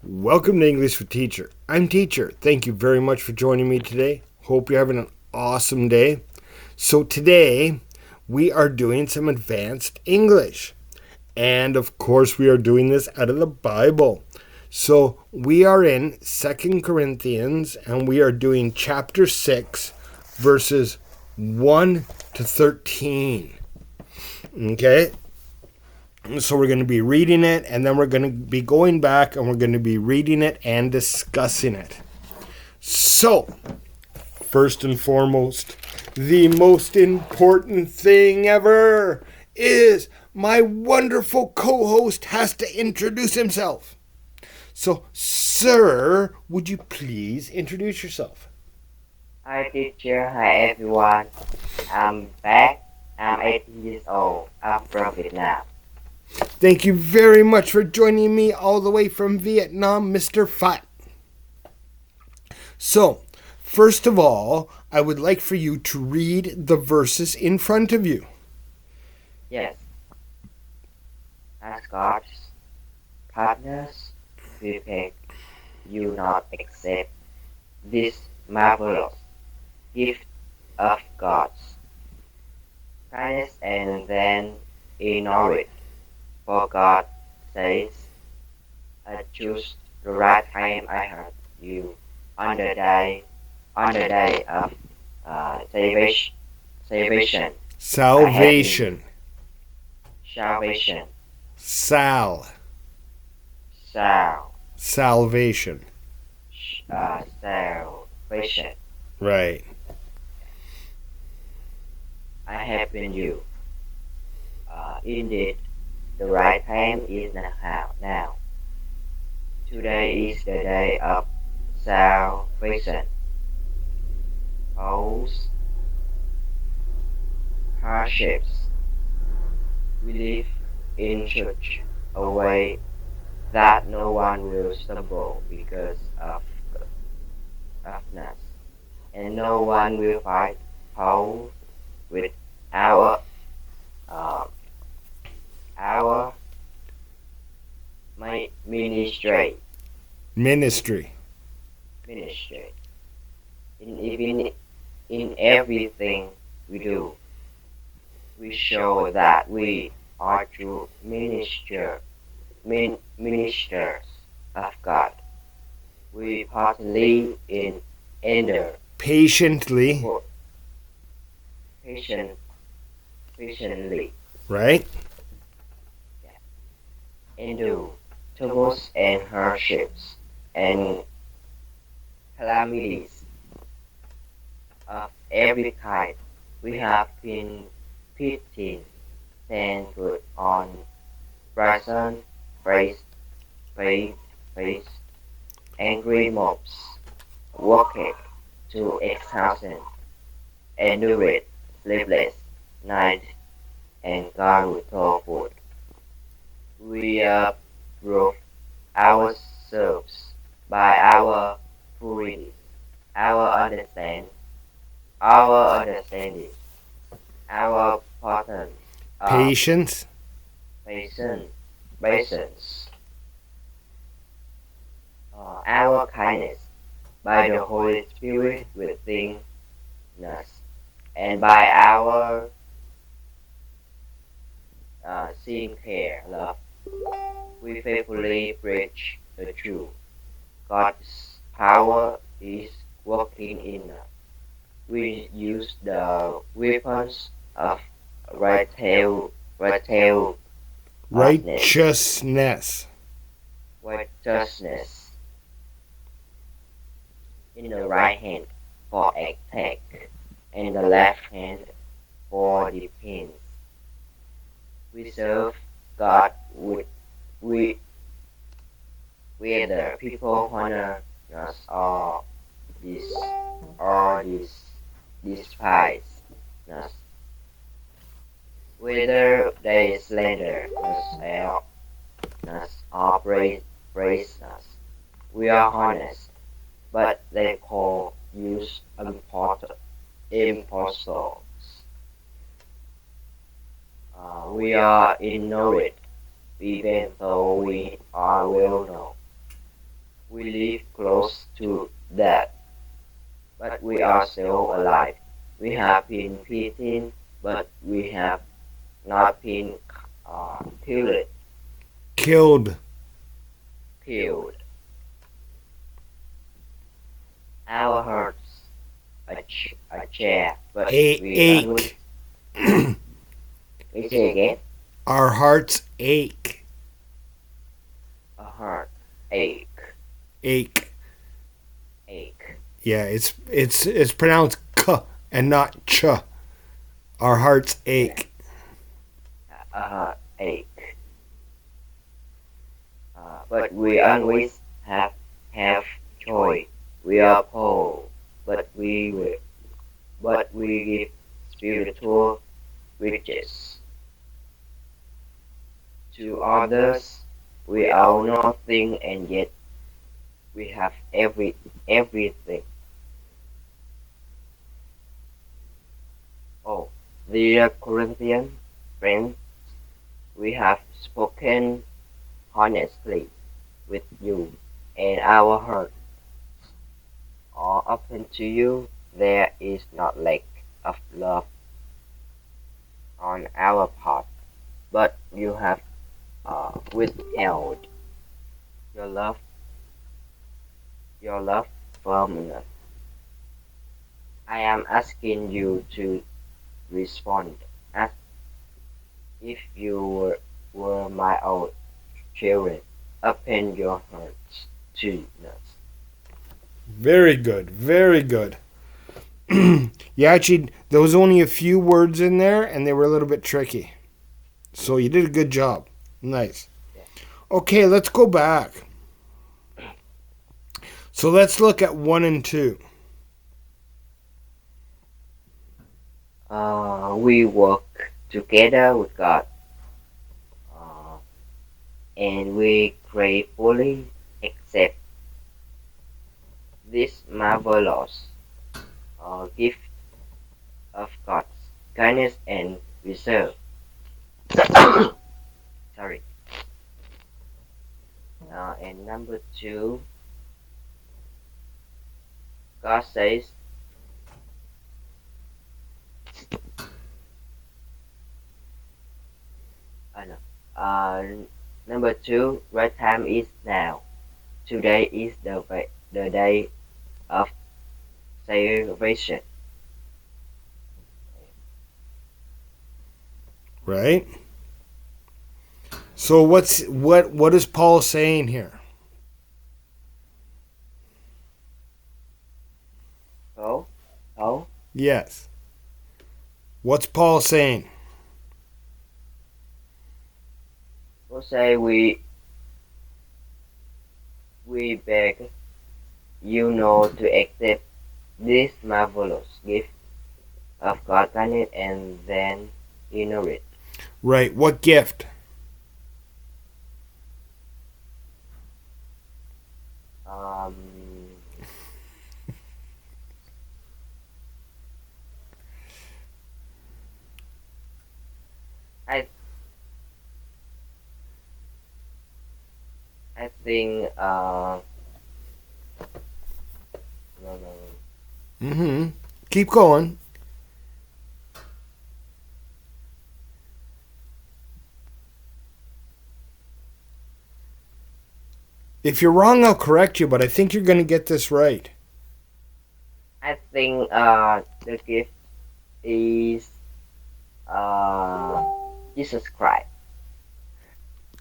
Welcome to English with Teacher. I'm Teacher. Thank you very much for joining me today. Hope you're having an awesome day. So today we are doing some advanced English. And of course we are doing this out of the Bible. So we are in 2 Corinthians and we are doing chapter 6 verses 1 to 13. Okay? So we're going to be reading it, and then we're going to be going back, and we're going to be reading it and discussing it. So, first and foremost, the most important thing ever is my wonderful co-host has to introduce himself. So, sir, would you please introduce yourself? Hi teacher, hi everyone. I'm back. I'm 18 years old. I'm from Vietnam. Thank you very much for joining me all the way from Vietnam, Mr. Phat. So, first of all, I would like for you to read the verses in front of you. Yes, as God's partners, we beg you not accept this marvelous gift of God's kindness and then ignore it. For God says, I choose the right time I heard you on the day of salvation. I have been Salvation. salvation, Sal. sal, Salvation. salvation. Right. I have been you. Indeed, the right time is now. Today is the day of salvation. Pause. Hardships. We live in such a way that no one will stumble because of us, and no one will fight Paul with our uh, our ministry. Ministry. Ministry. Even in everything we do, we show that we are true ministers of God. We partly endure Patiently. for patient, patiently Right? endure troubles and hardships and calamities of every kind. We have been pitted and put on brazen face, face, face, angry mobs, walked to exhaustion, endured sleepless night, and gone without food. We prove ourselves by our purity, our understanding, our patterns of Patience. patience, patience, our kindness by the Holy Spirit within us, and by our seeing care, love. We faithfully preach the truth. God's power is working in us. We use the weapons of righteousness, Righteousness. righteousness in the right hand for attack, and the left hand for defense. We serve God with we whether people honor us this or despise us, whether they slander us or praise us. We are honest, but they call us impostors. We are ignored, even though we are well known. We live close to death, but we are still alive. We have been beaten, but we have not been killed. Killed. Killed. Our hearts a chair, but we always. Ache. We say again. Our hearts ache. A heart ache. Ache. Ache. Yeah, it's pronounced k and not ch. Our hearts ache. A heart ache. But we always have joy. We are poor, but we give spiritual riches to others. We own nothing, and yet we have everything. Oh, dear Corinthian friends, we have spoken honestly with you, and our hearts are open to you. There is not lack of love on our part, but you have withheld your love, your love from us. I am asking you to respond as if you were my own children. Open your hearts to us. Very good. Very good. Yeah, actually, there was only a few words in there, and they were a little bit tricky. So you did a good job. Nice. Okay, let's go back. So let's look at 1 and 2. We work together with God, and we gratefully accept this marvelous gift of God's kindness and reserve. Sorry. And number 2, God says, no. Number 2, right time is now. Today is the day of salvation. Right? So what is Paul saying here? Oh, Yes. What's Paul saying? we'll say we beg you know to accept this marvelous gift of God kindness and then ignore it. Right. What gift? Um, I I think no. Mm-hmm. Keep going. If you're wrong, I'll correct you, but I think you're going to get this right. I think the gift is Jesus Christ.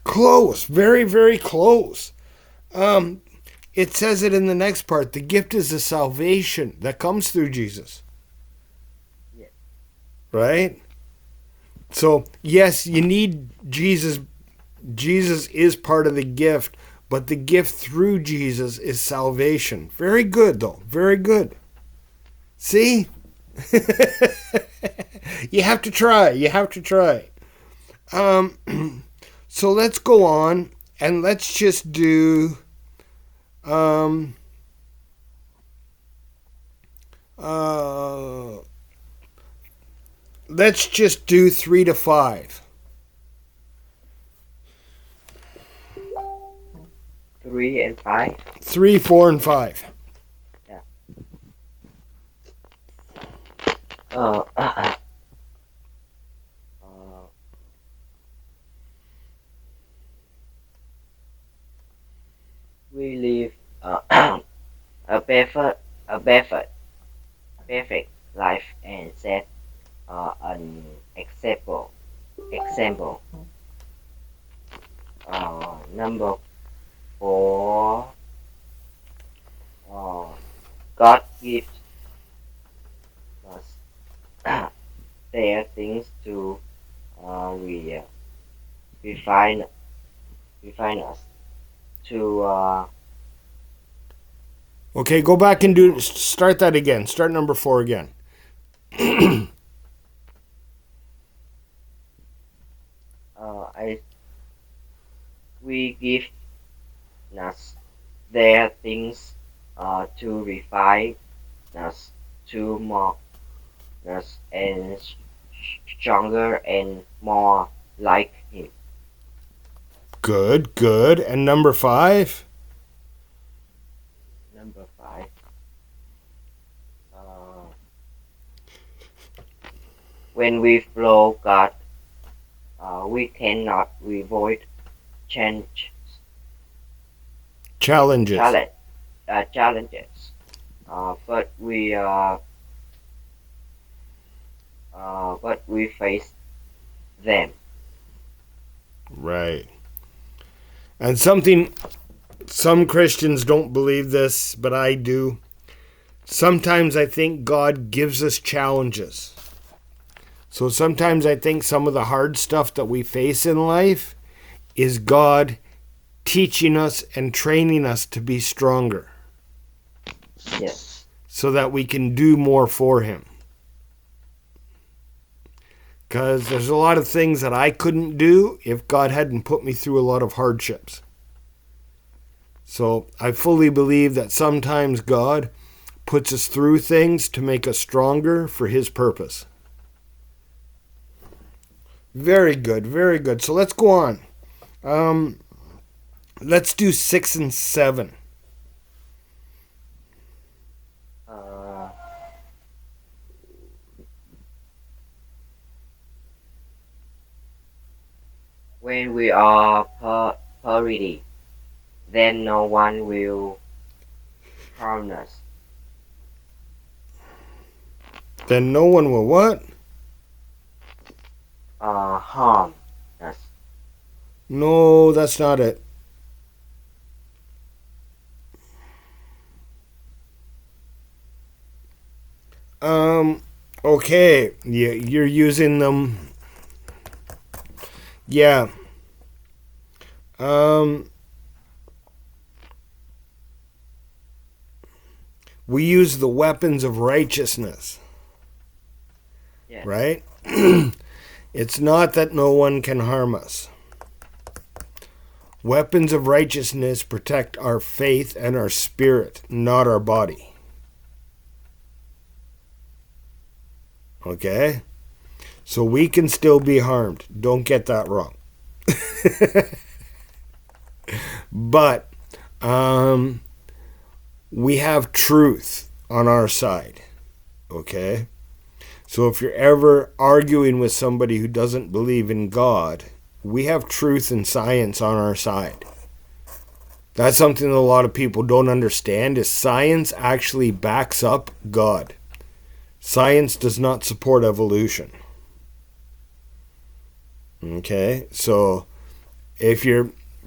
Close. Very, very close. It says it in the next part. The gift is the salvation that comes through Jesus. Yes. Right? So, yes, you need Jesus. Jesus is part of the gift, but the gift through Jesus is salvation. Very good, though. Very good. See? You have to try. You have to try. So let's go on and let's just do let's just do 3 to 5. 3 and 5. 3, 4, and 5. Yeah. Uh, uh, we live a perfect, a perfect, perfect life and set an example. Number 4. God gives us their things to refine refine us to Okay, go back and start that again. Start number 4 again. I we give us their things to refine us to more us and stronger and more like him. Good, good. And number 5? Number 5. Uh, when we follow God, we cannot avoid change Challenges. challenges, but we face them. Right. And some Christians don't believe this, but I do. Sometimes I think God gives us challenges. So sometimes I think some of the hard stuff that we face in life is God teaching us and training us to be stronger. Yes. So that we can do more for Him. Because there's a lot of things that I couldn't do if God hadn't put me through a lot of hardships. So I fully believe that sometimes God puts us through things to make us stronger for His purpose. Very good, very good. So let's go on. Let's do 6 and 7. When we are purity, then no one will harm us. Then no one will what? Harm us. No, that's not it. Okay. Yeah, you're using them. Yeah. We use the weapons of righteousness. Yeah. Right? It's not that no one can harm us. Weapons of righteousness protect our faith and our spirit, not our body. Okay? So we can still be harmed. Don't get that wrong. But we have truth on our side. Okay? So if you're ever arguing with somebody who doesn't believe in God, we have truth and science on our side. That's something that a lot of people don't understand, is science actually backs up God. Science does not support evolution. Okay? So if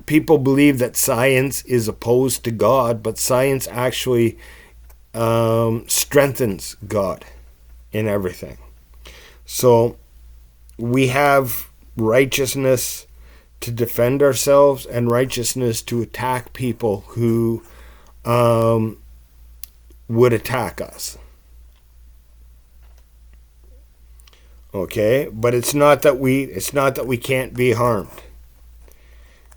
people believe that science is opposed to God, but science actually strengthens God in everything. So we have righteousness to defend ourselves and righteousness to attack people who would attack us. Okay, but it's not that we can't be harmed.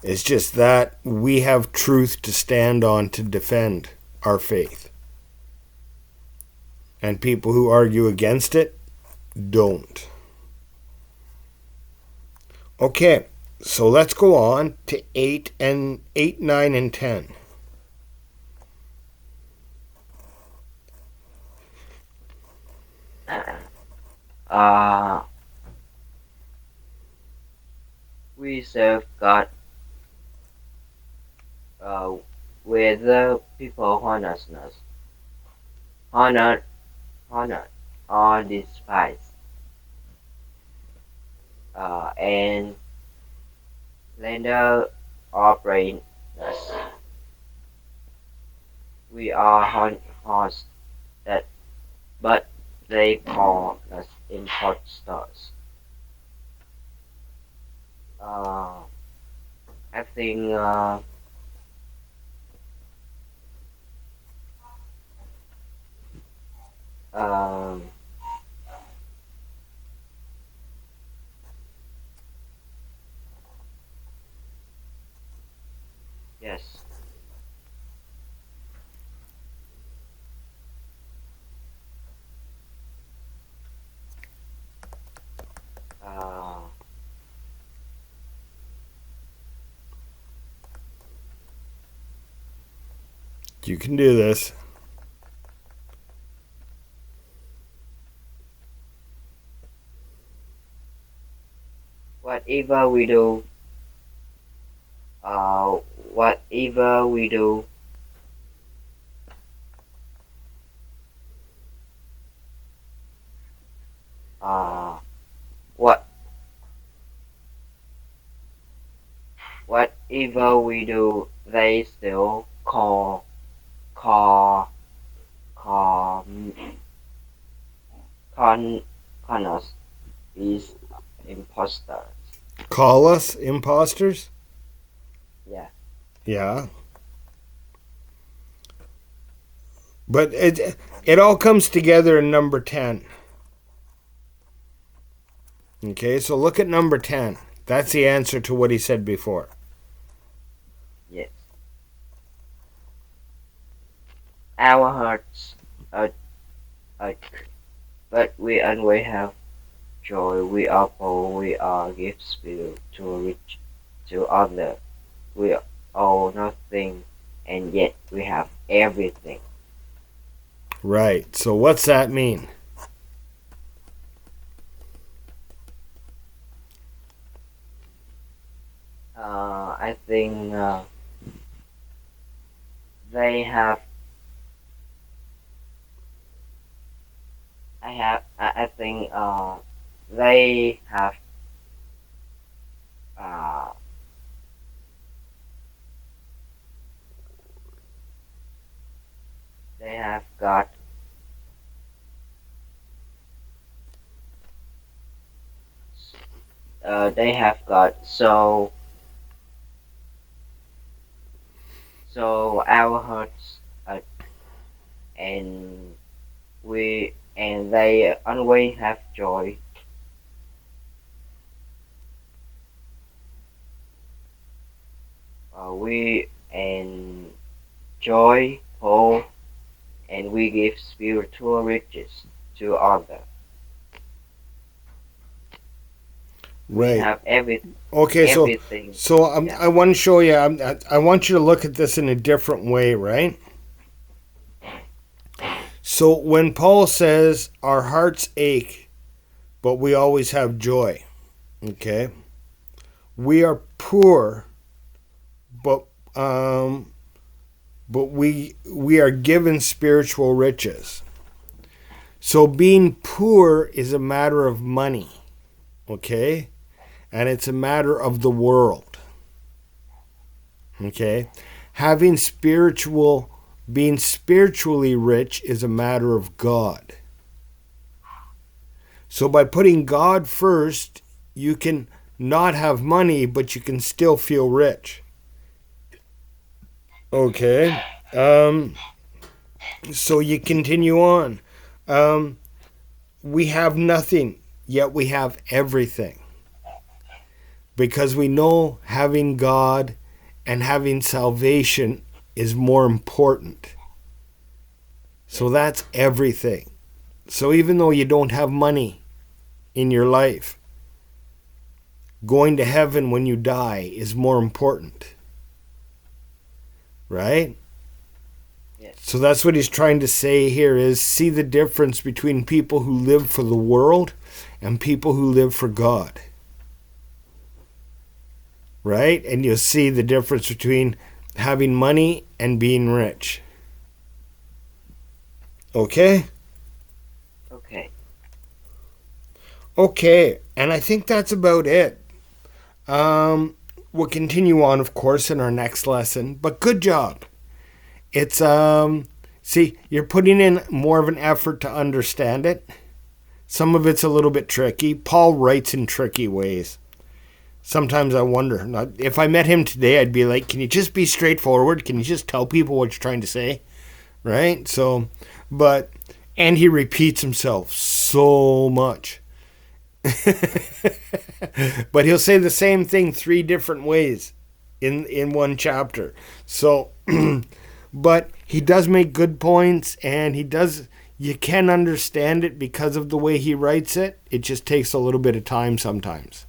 It's just that we have truth to stand on to defend our faith. And people who argue against it don't. Okay, So let's go on to 8, 9, and 10. Uh, we serve God whether people honored, honored or despised, and slander or praise us. We are hosts that, but they call us impostors. Uh, I think um, yes. Uh, You can do this. whatever we do, uh, whatever we do, uh, what whatever we do, they still call con con us is imposters. Call us imposters? Yeah. Yeah. But it all comes together in number 10. Okay, so look at number 10. That's the answer to what he said before. Yes. Our hearts ache, but we always have joy. We are poor. We are give spirit to rich to other. We owe nothing, and yet we have everything. Right. So what's that mean? I think they have. I think they have. Uh, they have got. They have got so our hearts and they always have joy. We and joy, hope, and we give spiritual riches to others. We Right. have Okay, everything. Yeah. I want to show you. I want you to look at this in a different way, right? So when Paul says our hearts ache, but we always have joy, okay? We are poor, but we are given spiritual riches. So being poor is a matter of money, okay? And it's a matter of the world. Okay? Being spiritually rich is a matter of God. So by putting God first, you can not have money, but you can still feel rich. Okay? So you continue on. We have nothing, yet we have everything. Because we know having God and having salvation is more important. So that's everything. So even though you don't have money in your life, going to heaven when you die is more important. Right? Yes. So that's what he's trying to say here is see the difference between people who live for the world and people who live for God. Right? And you'll see the difference between having money and being rich. Okay? Okay. Okay, and I think that's about it. We'll continue on, of course, in our next lesson, but good job. It's, see, you're putting in more of an effort to understand it. Some of it's a little bit tricky. Paul writes in tricky ways. Sometimes I wonder, if I met him today, I'd be like, can you just be straightforward? Can you just tell people what you're trying to say? Right? So, and he repeats himself so much. But he'll say the same thing 3 different ways in one chapter. So, but he does make good points, and you can understand it because of the way he writes it. It just takes a little bit of time sometimes.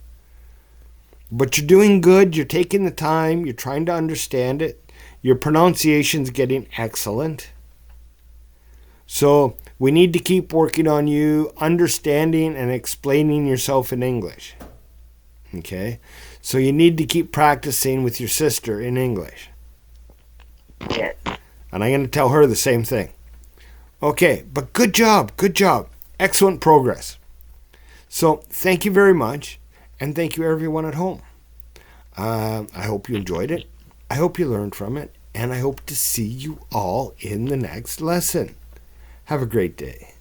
But you're doing good. You're taking the time. You're trying to understand it. Your pronunciation's getting excellent. So we need to keep working on you understanding and explaining yourself in English. Okay? So you need to keep practicing with your sister in English. Yes. And I'm going to tell her the same thing. Okay, but good job. Good job. Excellent progress. So thank you very much. And thank you everyone at home. I hope you enjoyed it. I hope you learned from it. And I hope to see you all in the next lesson. Have a great day.